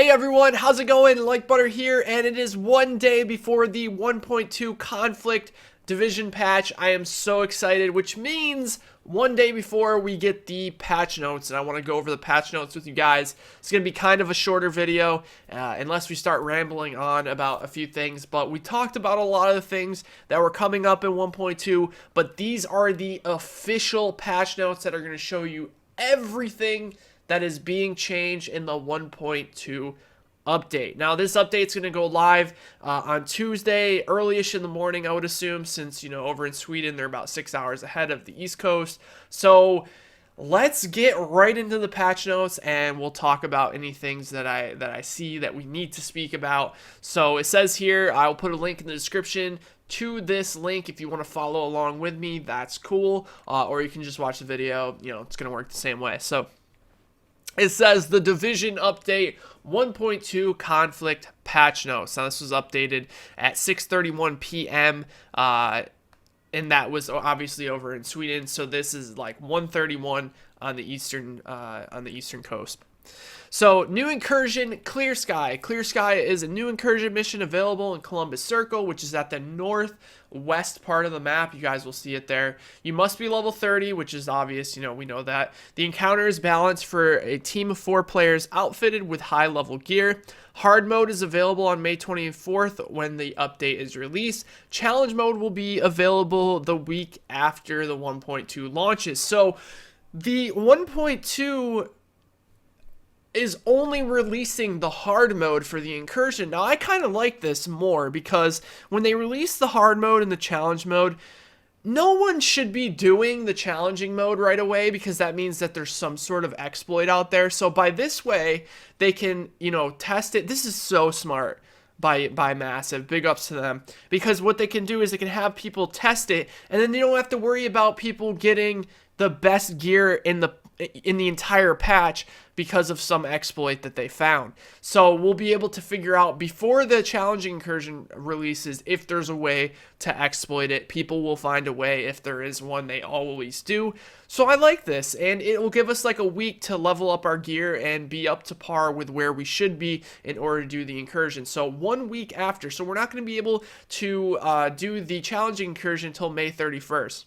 Hey everyone, how's it going? Like Butter here, and it is one day before the 1.2 Conflict Division patch. I am so excited, which means one day before we get the patch notes, and I want to go over the patch notes with you guys. It's going to be kind of a shorter video, unless we start rambling on about a few things, but we talked about a lot of the things that were coming up in 1.2, but these are the official patch notes that are going to show you everything that is being changed in the 1.2 update. Now, this update is going to go live on Tuesday, early-ish in the morning, I would assume, since, over in Sweden, they're about 6 hours ahead of the East Coast. So let's get right into the patch notes, and we'll talk about any things that I see that we need to speak about. So it says here, I'll put a link in the description to this link if you want to follow along with me. That's cool. Or you can just watch the video. It's going to work the same way. So it says the Division Update 1.2 Conflict Patch Notes. Now, this was updated at 6:31 p.m., and that was obviously over in Sweden. So this is like 1:31 on the eastern coast. So, new incursion, Clear Sky. Clear Sky is a new incursion mission available in Columbus Circle, which is at the northwest part of the map. You guys will see it there. You must be level 30, which is obvious. We know that. The encounter is balanced for a team of 4 players outfitted with high-level gear. Hard mode is available on May 24th when the update is released. Challenge mode will be available the week after the 1.2 launches. So, the 1.2 is only releasing the hard mode for the incursion. Now, I kind of like this more because when they release the hard mode and the challenge mode, no one should be doing the challenging mode right away because that means that there's some sort of exploit out there. So by this way, they can, test it. This is so smart by Massive. Big ups to them, because what they can do is they can have people test it, and then they don't have to worry about people getting the best gear in the entire patch because of some exploit that they found. So we'll be able to figure out before the challenging incursion releases if there's a way to exploit it. People will find a way if there is one. They always do. So I like this, and it will give us like a week to level up our gear and be up to par with where we should be in order to do the incursion. So 1 week after. So we're not going to be able to do the challenging incursion until May 31st.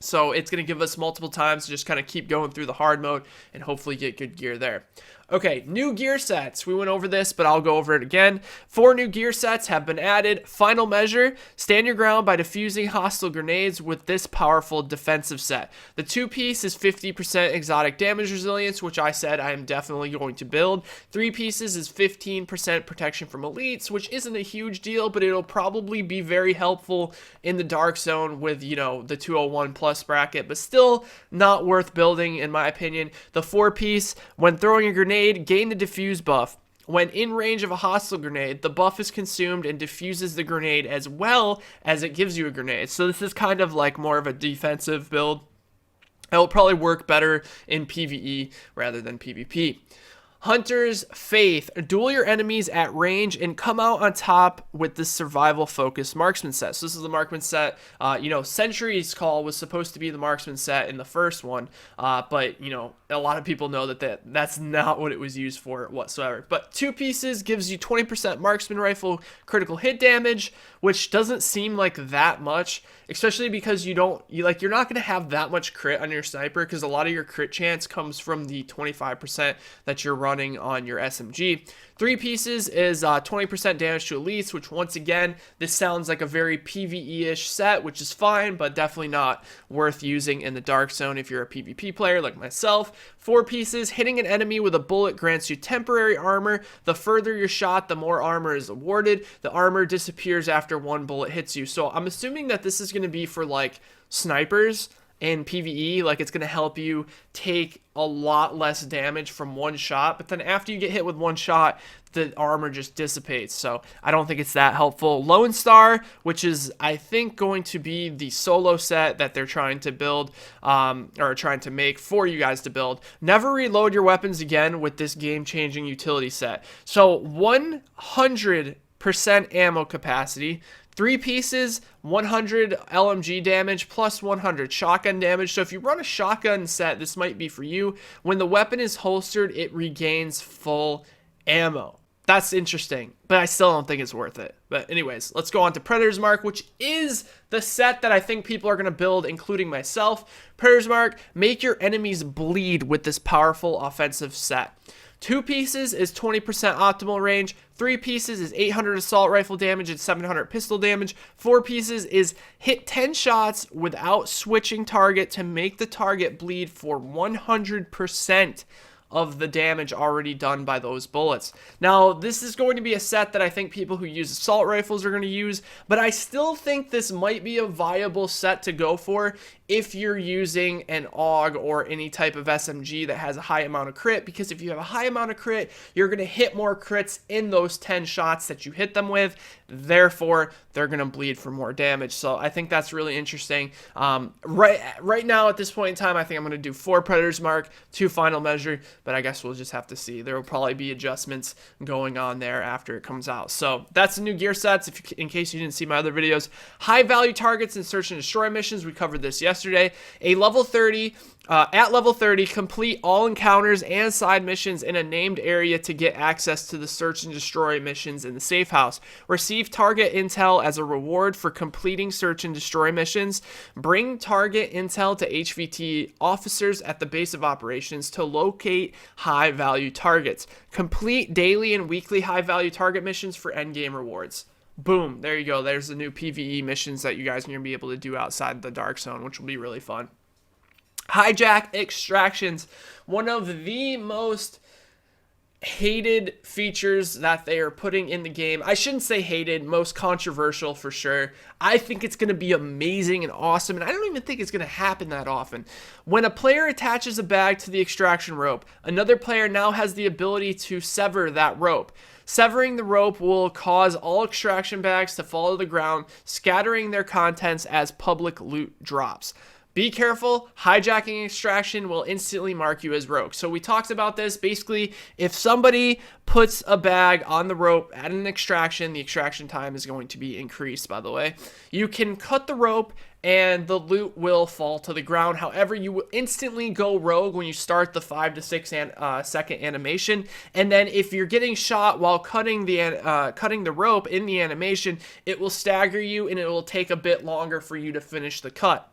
So it's going to give us multiple times to just kind of keep going through the hard mode and hopefully get good gear there. Okay, new gear sets. We went over this, but I'll go over it again. 4 new gear sets have been added. Final measure, stand your ground by defusing hostile grenades with this powerful defensive set. The 2-piece is 50% exotic damage resilience, which I said I am definitely going to build. 3 pieces is 15% protection from elites, which isn't a huge deal, but it'll probably be very helpful in the dark zone with, the 201 plus bracket, but still not worth building in my opinion. The 4-piece, when throwing a grenade, gain the diffuse buff. When in range of a hostile grenade, the buff is consumed and diffuses the grenade as well as it gives you a grenade. So this is kind of like more of a defensive build. It will probably work better in PvE rather than PvP. Hunter's Faith. Duel your enemies at range and come out on top with the survival focused marksman set. So this is the marksman set. Sentry's Call was supposed to be the marksman set in the first one, but a lot of people know that's not what it was used for whatsoever. But 2 pieces gives you 20% marksman rifle critical hit damage, which doesn't seem like that much, especially because you're not going to have that much crit on your sniper, because a lot of your crit chance comes from the 25% that you're running on your SMG. 3 pieces is 20% damage to elites, which once again, this sounds like a very PvE-ish set, which is fine, but definitely not worth using in the dark zone if you're a PvP player like myself. 4 pieces, hitting an enemy with a bullet grants you temporary armor. The further you're shot, the more armor is awarded. The armor disappears after 1 bullet hits you. So I'm assuming that this is going to be for like snipers in PvE, like it's going to help you take a lot less damage from 1 shot, but then after you get hit with 1 shot, the armor just dissipates, so I don't think it's that helpful. Lone Star, which is, I think, going to be the solo set that they're trying to build, or trying to make for you guys to build. Never reload your weapons again with this game-changing utility set. So 100% ammo capacity, 3 pieces, 100 LMG damage, plus 100 shotgun damage. So if you run a shotgun set, this might be for you. When the weapon is holstered, it regains full ammo. That's interesting, but I still don't think it's worth it. But anyways, let's go on to Predator's Mark, which is the set that I think people are going to build, including myself. Predator's Mark, make your enemies bleed with this powerful offensive set. 2 pieces is 20% optimal range. 3 pieces is 800 assault rifle damage and 700 pistol damage. 4 pieces is hit 10 shots without switching target to make the target bleed for 100% of the damage already done by those bullets. Now, this is going to be a set that I think people who use assault rifles are going to use, but I still think this might be a viable set to go for if you're using an AUG or any type of SMG that has a high amount of crit, because if you have a high amount of crit, you're going to hit more crits in those 10 shots that you hit them with. Therefore, they're going to bleed for more damage. So I think that's really interesting. Right now at this point in time, I think I'm going to do 4 Predator's Mark, 2 Final Measure, but I guess we'll just have to see. There will probably be adjustments going on there after it comes out. So that's the new gear sets, in case you didn't see my other videos. High value targets and search and destroy missions. We covered this yesterday. At level 30, complete all encounters and side missions in a named area to get access to the search and destroy missions in the safe house. Receive target intel as a reward for completing search and destroy missions. Bring target intel to HVT officers at the base of operations to locate high value targets. Complete daily and weekly high value target missions for endgame rewards. Boom, there you go. There's the new PvE missions that you guys are going to be able to do outside the Dark Zone, which will be really fun. Hijack extractions, one of the most hated features that they are putting in the game. I shouldn't say hated, most controversial for sure. I think it's going to be amazing and awesome, and I don't even think it's going to happen that often. When a player attaches a bag to the extraction rope, another player now has the ability to sever that rope. Severing the rope will cause all extraction bags to fall to the ground, scattering their contents as public loot drops. Be careful, hijacking extraction will instantly mark you as rogue. So we talked about this. Basically, if somebody puts a bag on the rope at an extraction, the extraction time is going to be increased, by the way. You can cut the rope and the loot will fall to the ground. However, you will instantly go rogue when you start the 5 to 6 second animation. And then if you're getting shot while cutting the rope in the animation, it will stagger you and it will take a bit longer for you to finish the cut.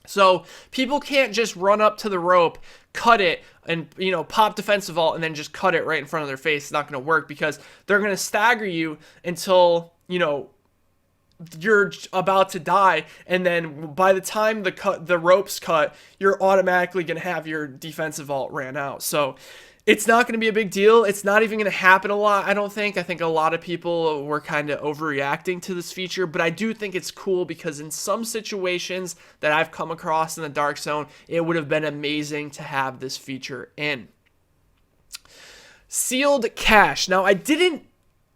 So people can't just run up to the rope, cut it, and pop defensive vault and then just cut it right in front of their face. It's not going to work because they're going to stagger you until you're about to die, and then by the time the rope's cut, you're automatically going to have your defensive vault ran out. So it's not going to be a big deal. It's not even going to happen a lot, I don't think. I think a lot of people were kind of overreacting to this feature, but I do think it's cool because in some situations that I've come across in the Dark Zone, it would have been amazing to have this feature in. Sealed cache. Now, I didn't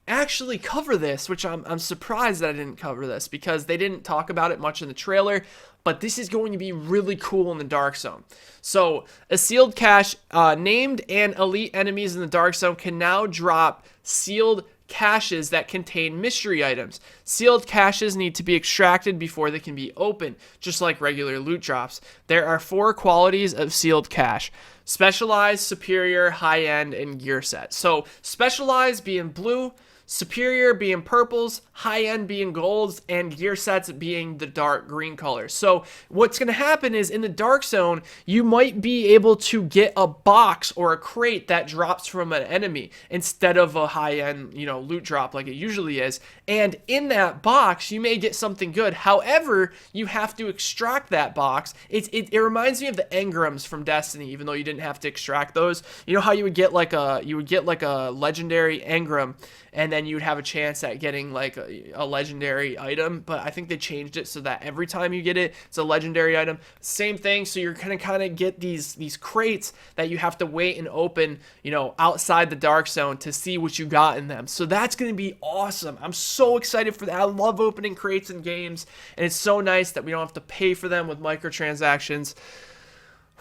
actually cover this, which I'm surprised that I didn't cover this because they didn't talk about it much in the trailer, but this is going to be really cool in the Dark Zone. So a sealed cache, named and elite enemies in the Dark Zone can now drop sealed caches that contain mystery items. Sealed caches need to be extracted before they can be opened, just like regular loot drops. There are 4 qualities of sealed cache: specialized, superior, high-end, and gear set. So specialized being blue, superior being purples, high-end being golds, and gear sets being the dark green color. So what's going to happen is in the Dark Zone, you might be able to get a box or a crate that drops from an enemy instead of a high-end, loot drop like it usually is. And in that box, you may get something good. However, you have to extract that box. It reminds me of the engrams from Destiny, even though you didn't have to extract those. You know how you would get like a legendary engram, and then you would have a chance at getting like a legendary item, but I think they changed it so that every time you get it, it's a legendary item. Same thing, so you're gonna kind of get these crates that you have to wait and open, outside the Dark Zone to see what you got in them. So that's gonna be awesome. I'm so excited for that. I love opening crates in games, and it's so nice that we don't have to pay for them with microtransactions.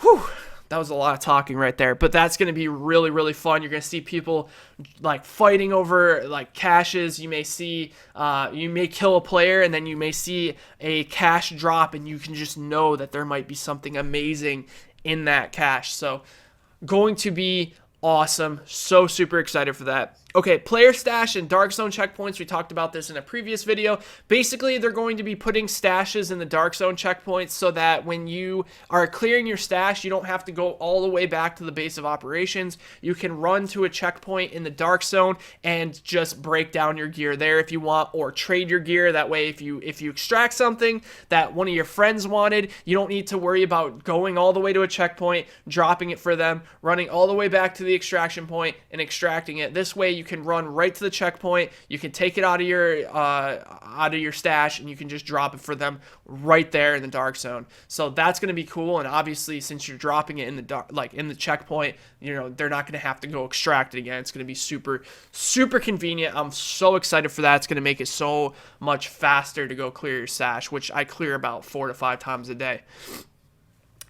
Whew. That was a lot of talking right there, but that's going to be really, really fun. You're going to see people like fighting over like caches. You may see, you may kill a player and then you may see a cache drop and you can just know that there might be something amazing in that cache. So going to be Awesome. So super excited for that. Okay, player stash and dark zone checkpoints. We talked about this in a previous video. Basically, they're going to be putting stashes in the dark zone checkpoints so that when you are clearing your stash, you don't have to go all the way back to the base of operations. You can run to a checkpoint in the dark zone and just break down your gear there if you want, or trade your gear. That way, if you extract something that one of your friends wanted, you don't need to worry about going all the way to a checkpoint, dropping it for them, running all the way back to the extraction point and extracting it. This way you can run right to the checkpoint, you can take it out of your stash, and you can just drop it for them right there in the dark zone. So that's going to be cool. And obviously, since you're dropping it in the dark, like in the checkpoint, you know, they're not going to have to go extract it again. It's going to be super convenient. I'm so excited for that. It's going to make it so much faster to go clear your stash, which I clear about 4 to 5 times a day.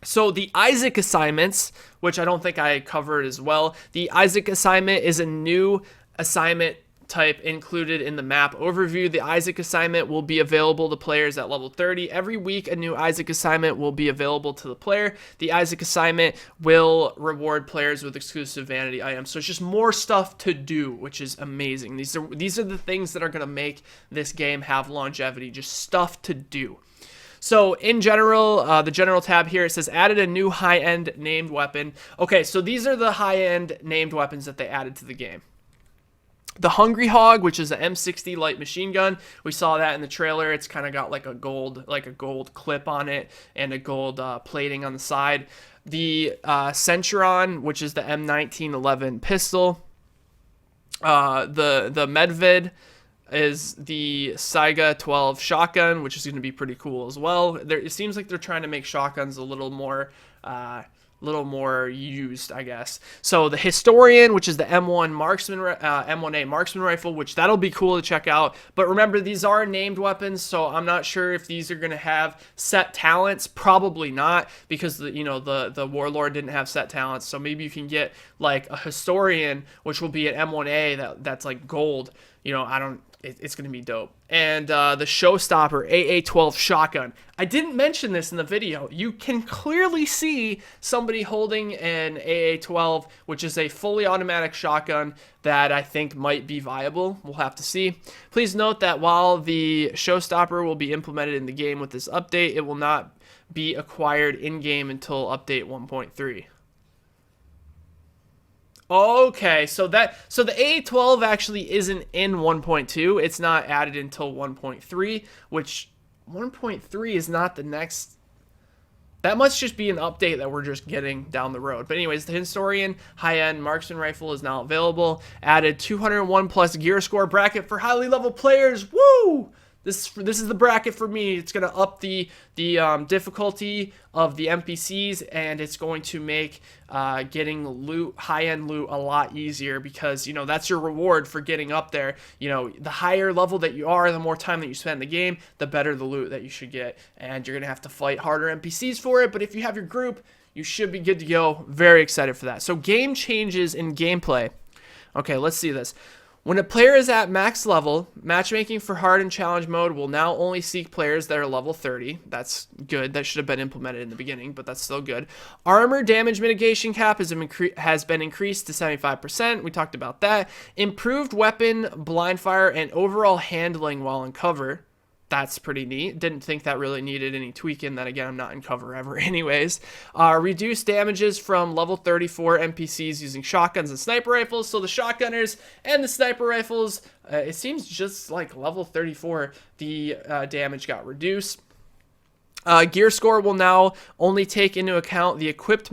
So the Isaac assignments, which I don't think I covered as well. The Isaac assignment is a new assignment type included in the map overview. The Isaac assignment will be available to players at level 30. Every week, a new Isaac assignment will be available to the player. The Isaac assignment will reward players with exclusive vanity items. So it's just more stuff to do, which is amazing. These are the things that are going to make this game have longevity, just stuff to do. So in general, the general tab here, it says added a new high-end named weapon. Okay, so these are the high-end named weapons that they added to the game. The Hungry Hog, which is an M60 light machine gun. We saw that in the trailer. It's kind of got like a gold clip on it and a gold plating on the side. The Centuron, which is the M1911 pistol. The Medved is the Saiga 12 shotgun, which is going to be pretty cool as well. It seems like they're trying to make shotguns a little more used, I guess. So the Historian, which is the M1 M1A marksman rifle, which that'll be cool to check out. But remember, these are named weapons, so I'm not sure if these are going to have set talents. Probably not, because the Warlord didn't have set talents. So maybe you can get like a Historian, which will be an M1A that's like gold. It's going to be dope. And the Showstopper AA-12 shotgun. I didn't mention this in the video. You can clearly see somebody holding an AA-12, which is a fully automatic shotgun that I think might be viable. We'll have to see. Please note that while the Showstopper will be implemented in the game with this update, it will not be acquired in-game until update 1.3. Okay, so the AA-12 actually isn't in 1.2. It's not added until 1.3, which 1.3 is not the next. That must just be an update that we're just getting down the road. But anyways, the Historian high-end marksman rifle is now available. Added 201 plus gear score bracket for highly level players. Woo! This is the bracket for me. It's going to up the difficulty of the NPCs, and it's going to make getting loot, high-end loot, a lot easier, because that's your reward for getting up there. The higher level that you are, the more time that you spend in the game, the better the loot that you should get, and you're going to have to fight harder NPCs for it. But if you have your group, you should be good to go. Very excited for that. So game changes in gameplay. Okay, let's see this. When a player is at max level, matchmaking for hard and challenge mode will now only seek players that are level 30. That's good. That should have been implemented in the beginning, but that's still good. Armor damage mitigation cap has been increased to 75%. We talked about that. Improved weapon, blind fire, and overall handling while in cover. That's pretty neat. Didn't think that really needed any tweaking. Then again, I'm not in cover ever anyways. Reduced damages from level 34 NPCs using shotguns and sniper rifles. So the shotgunners and the sniper rifles, it seems just like level 34, the damage got reduced. Gear score will now only take into account the equipped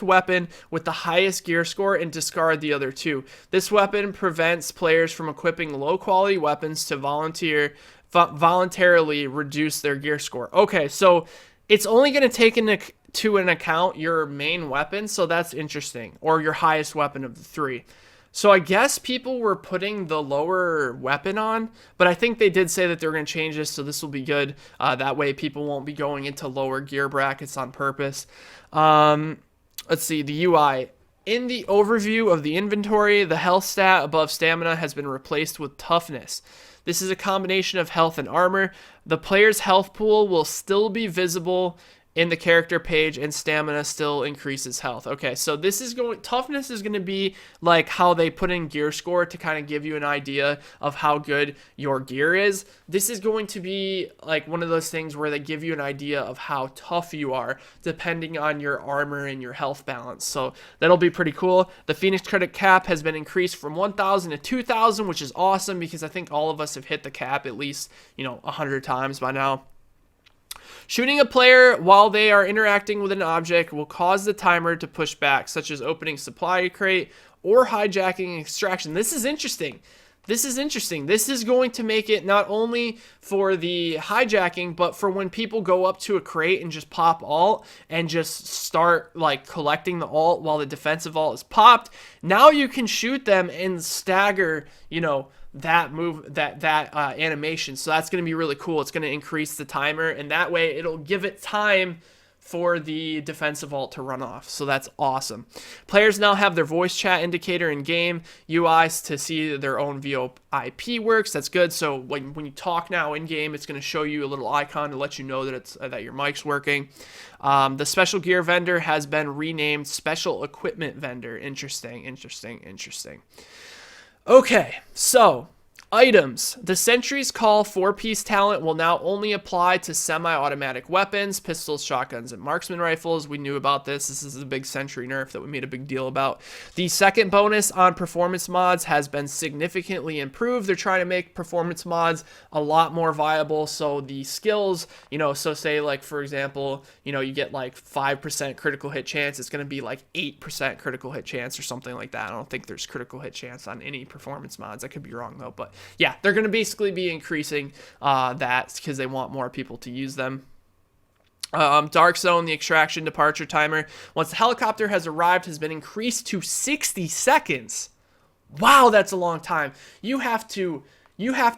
weapon with the highest gear score and discard the other two. This weapon prevents players from equipping low quality weapons to voluntarily reduce their gear score. Okay, so it's only going to take into an account your main weapon, so that's interesting, or your highest weapon of the three. So I guess people were putting the lower weapon on, but I think they did say that they're going to change this, so this will be good. That way people won't be going into lower gear brackets on purpose. Let's see, the UI. In the overview of the inventory, the health stat above stamina has been replaced with toughness. This is a combination of health and armor. The player's health pool will still be visible in the character page, and stamina still increases health. Okay, so this is going, toughness is going to be like how they put in gear score to kind of give you an idea of how good your gear is. This is going to be like one of those things where they give you an idea of how tough you are depending on your armor and your health balance. So that'll be pretty cool. The Phoenix credit cap has been increased from 1,000 to 2,000, which is awesome because I think all of us have hit the cap at least, 100 times by now. Shooting a player while they are interacting with an object will cause the timer to push back, such as opening supply crate or hijacking extraction. This is interesting. This is going to make it not only for the hijacking, but for when people go up to a crate and just pop alt and just start like collecting the alt while the defensive alt is popped. Now you can shoot them and stagger, that move, that animation. So that's going to be really cool. It's going to increase the timer, and that way it'll give it time for the defensive alt to run off. So that's awesome. Players now have their voice chat indicator in game UIs to see their own VoIP works. That's good. So when you talk now in game, it's going to show you a little icon to let you know that it's that your mic's working. The special gear vendor has been renamed special equipment vendor. Interesting. Okay, so items. The Sentry's Call 4-piece talent will now only apply to semi-automatic weapons, pistols, shotguns, and marksman rifles. We knew about this. This is a big Sentry nerf that we made a big deal about. The second bonus on performance mods has been significantly improved. They're trying to make performance mods a lot more viable. So the skills, so say like, for example, you get like 5% critical hit chance. It's going to be like 8% critical hit chance or something like that. I don't think there's critical hit chance on any performance mods. I could be wrong though, but yeah, they're going to basically be increasing that because they want more people to use them. Dark Zone, the extraction departure timer, once the helicopter has arrived, has been increased to 60 seconds. Wow, that's a long time. You have to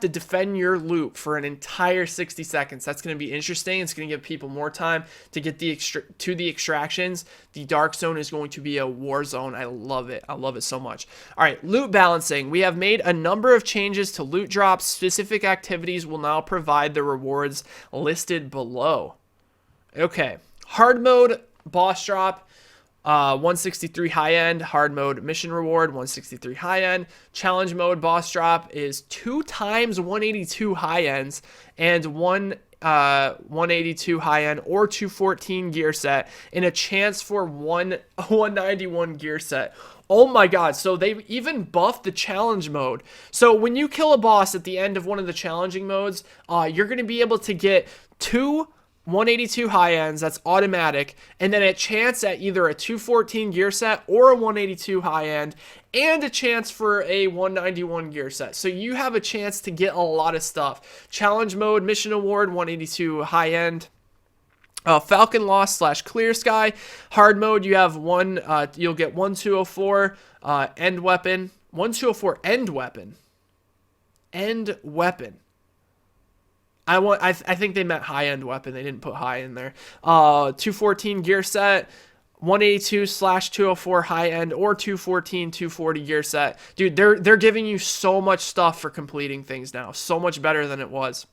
defend your loot for an entire 60 seconds. That's going to be interesting. It's going to give people more time to get the extractions. The Dark Zone is going to be a war zone. I love it. I love it so much. All right, loot balancing. We have made a number of changes to loot drops. Specific activities will now provide the rewards listed below. Okay, hard mode boss drop. 163 high end, hard mode mission reward, 163 high end. Challenge mode boss drop is 2 times 182 high ends and 182 high end or 214 gear set, and a chance for 191 gear set. Oh my god, so they even buffed the challenge mode. So when you kill a boss at the end of one of the challenging modes, you're going to be able to get 2 182 high ends, that's automatic, and then a chance at either a 214 gear set or a 182 high end, and a chance for a 191 gear set. So you have a chance to get a lot of stuff. Challenge mode, mission award, 182 high end. Falcon Lost / Clear Sky. Hard mode, you have you'll get 1204 end weapon. 1204 end weapon. End weapon. I think they meant high-end weapon. They didn't put high in there. 214 gear set, 182/204 high-end, or 214, 240 gear set. Dude, they're giving you so much stuff for completing things now. So much better than it was.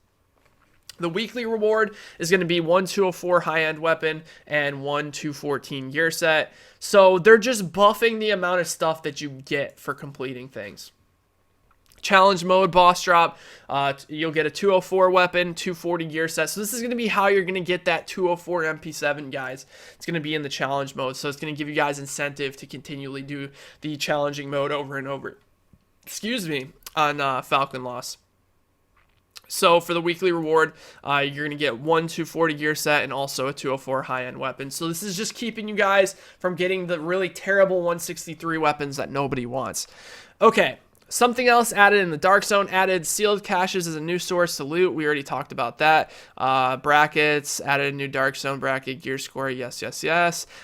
The weekly reward is going to be 1204 high-end weapon and 214 gear set. So they're just buffing the amount of stuff that you get for completing things. Challenge mode boss drop, you'll get a 204 weapon, 240 gear set. So this is going to be how you're going to get that 204 MP7, guys. It's going to be in the challenge mode, so it's going to give you guys incentive to continually do the challenging mode over and over. On Falcon Lost. So for the weekly reward, you're going to get 240 gear set and also a 204 high-end weapon. So this is just keeping you guys from getting the really terrible 163 weapons that nobody wants. Okay. Something else added in the Dark Zone, added sealed caches as a new source to loot. We already talked about that. Brackets, added a new Dark Zone bracket, gear score, yes.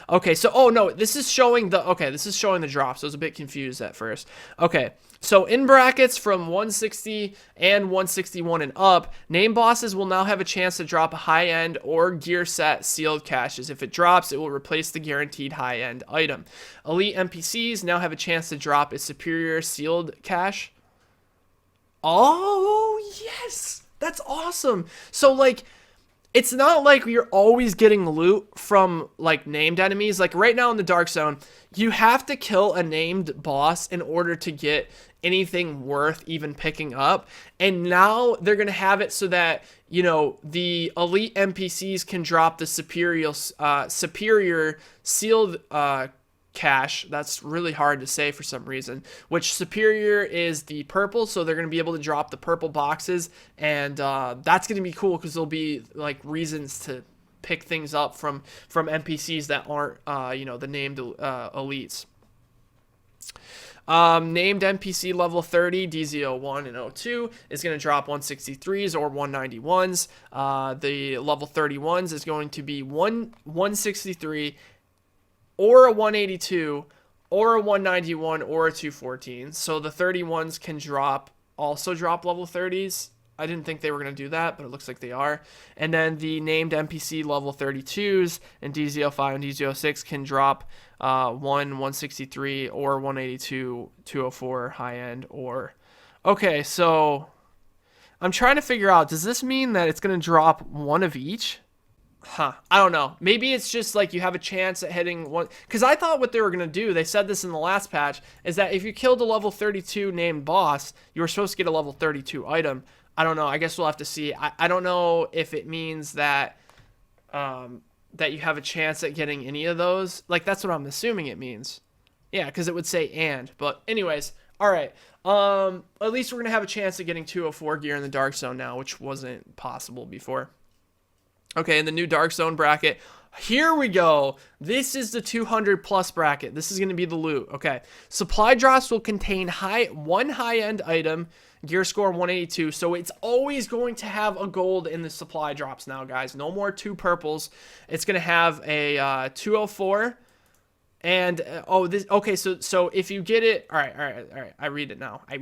Okay, so, this is showing the drops. I was a bit confused at first. Okay, so in brackets from 160 and 161 and up, name bosses will now have a chance to drop a high-end or gear set sealed caches. If it drops, it will replace the guaranteed high-end item. Elite NPCs now have a chance to drop a superior sealed cache. Oh, yes! That's awesome! So, it's not like you're always getting loot from like named enemies. Like right now in the Dark Zone, you have to kill a named boss in order to get anything worth even picking up. And now they're going to have it so that, you know, the elite NPCs can drop the superior sealed cache. That's really hard to say for some reason. Which superior is the purple, so they're going to be able to drop the purple boxes, and that's going to be cool because there'll be like reasons to pick things up from NPCs that aren't you know, the named elites. Named NPC level 30, DZ01 and 02 is going to drop 163s or 191s. The level 31s is going to be 163 or a 182 or a 191 or a 214. So the 31s can also drop level 30s. I didn't think they were going to do that, but it looks like they are. And then the named NPC level 32s and DZ05 and DZ06 can drop 163 or 182, 204 high end or... Okay, so I'm trying to figure out, does this mean that it's going to drop one of each? Huh. I don't know. Maybe it's just like you have a chance at hitting one. Because I thought what they were going to do, they said this in the last patch, is that if you killed a level 32 named boss, you were supposed to get a level 32 item. I don't know. I guess we'll have to see. I don't know if it means that that you have a chance at getting any of those. Like, that's what I'm assuming it means. Yeah, because it would say and. But anyways, all right. At least we're going to have a chance at getting 204 gear in the Dark Zone now, which wasn't possible before. Okay, in the new Dark Zone bracket, here we go. This is the 200 plus bracket. This is going to be the loot. Okay, supply drops will contain one high-end item, gear score 182. So it's always going to have a gold in the supply drops now, guys. No more 2 purples. It's going to have a 204. And okay, so if you get it, all right, I read it now. I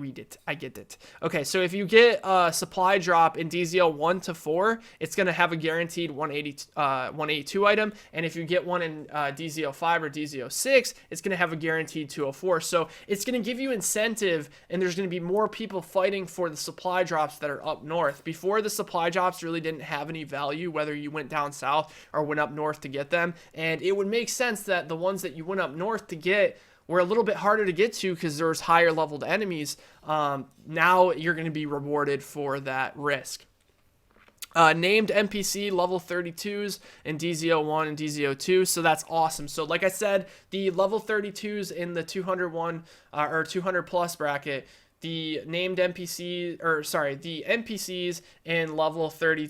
get it. Okay, so if you get a supply drop in DZO 1 to 4, it's gonna have a guaranteed 182 item, and if you get one in DZO 5 or DZO 6, it's gonna have a guaranteed 204. So it's gonna give you incentive, and there's gonna be more people fighting for the supply drops that are up north. Before, the supply drops really didn't have any value, whether you went down south or went up north to get them, and it would make sense that the ones that you went up north to get were a little bit harder to get to because there's higher leveled enemies. Now you're going to be rewarded for that risk. Named NPC level 32s in DZ01 and DZ02, so that's awesome. So like I said, the level 32s in the 201 or 200 plus bracket, the named NPC, or sorry, the NPCs in level 30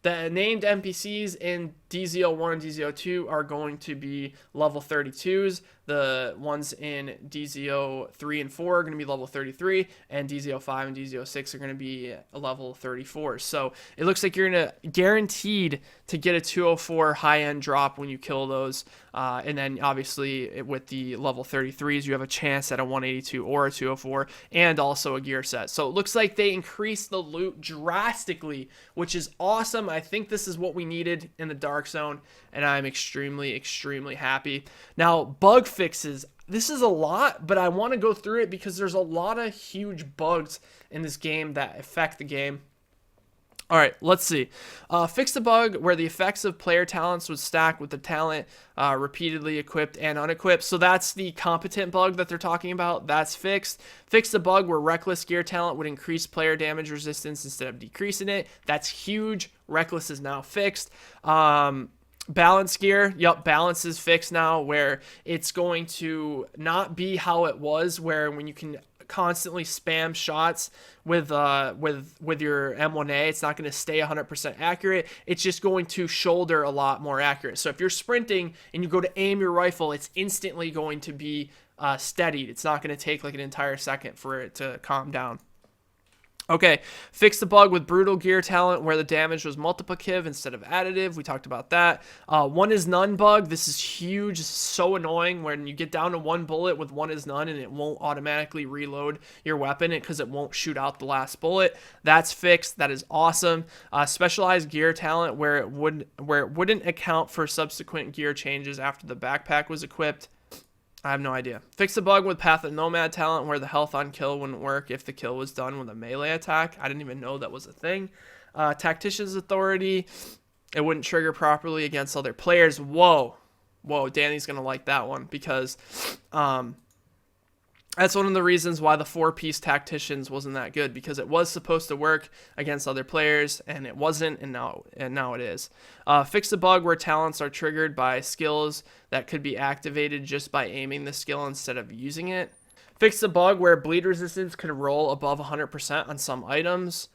the named NPCs in DZ01 and DZ02 are going to be level 32s. The ones in DZ03 and 4 are going to be level 33, and DZ05 and DZ06 are going to be a level 34. So it looks like you're going to guaranteed to get a 204 high-end drop when you kill those. And then obviously with the level 33s, you have a chance at a 182 or a 204 and also a gear set. So it looks like they increased the loot drastically, which is awesome. I think this is what we needed in the Dark Zone, and I'm extremely, extremely happy. Now, bug fixes. This is a lot, but I want to go through it because there's a lot of huge bugs in this game that affect the game. All right, let's see. Fix the bug where the effects of player talents would stack with the talent repeatedly equipped and unequipped. So that's the competent bug that they're talking about. That's fixed. Fix the bug where reckless gear talent would increase player damage resistance instead of decreasing it. That's huge. Reckless is now fixed. Balance gear, yep, balance is fixed now, where it's going to not be how it was, where when you can constantly spam shots with your M1A, it's not going to stay 100% accurate. It's just going to shoulder a lot more accurate. So if you're sprinting and you go to aim your rifle, it's instantly going to be steadied. It's not going to take like an entire second for it to calm down. Okay, fix the bug with brutal gear talent where the damage was multiplicative instead of additive. We talked about that. One is none bug. This is huge. It's so annoying when you get down to one bullet with one is none and it won't automatically reload your weapon because it won't shoot out the last bullet. That's fixed. That is awesome. Specialized gear talent where it wouldn't account for subsequent gear changes after the backpack was equipped. I have no idea. Fix the bug with Path of Nomad talent where the health on kill wouldn't work if the kill was done with a melee attack. I didn't even know that was a thing. Tactician's Authority. It wouldn't trigger properly against other players. Whoa, Danny's gonna like that one, because that's one of the reasons why the 4-piece Tacticians wasn't that good, because it was supposed to work against other players and it wasn't, and now it is. Fix the bug where talents are triggered by skills that could be activated just by aiming the skill instead of using it. Fix the bug where bleed resistance can roll above 100% on some items.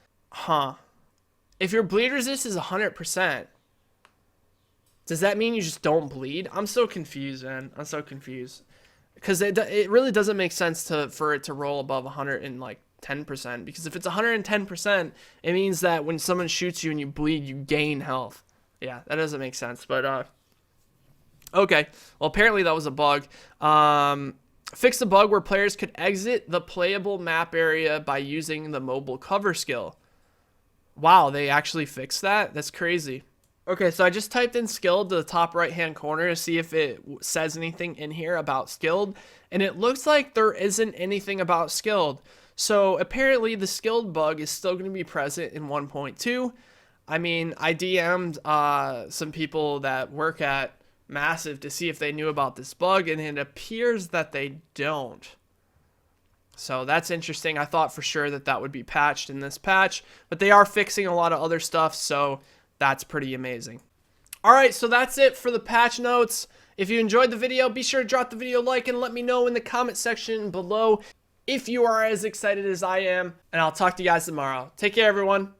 If your bleed resist is 100%, does that mean you just don't bleed? I'm so confused, man. I'm so confused. Because it really doesn't make sense for it to roll above 110%. Because if it's 110%, it means that when someone shoots you and you bleed, you gain health. Yeah, that doesn't make sense. But, okay. Well, apparently that was a bug. Fix the bug where players could exit the playable map area by using the mobile cover skill. Wow, they actually fixed that? That's crazy. Okay, so I just typed in skilled to the top right-hand corner to see if it says anything in here about skilled, and it looks like there isn't anything about skilled. So apparently the skilled bug is still going to be present in 1.2. I mean, I DM'd some people that work at Massive to see if they knew about this bug, and it appears that they don't. So that's interesting. I thought for sure that would be patched in this patch, but they are fixing a lot of other stuff, so that's pretty amazing. Alright, so that's it for the patch notes. If you enjoyed the video, be sure to drop the video a like and let me know in the comment section below if you are as excited as I am. And I'll talk to you guys tomorrow. Take care, everyone.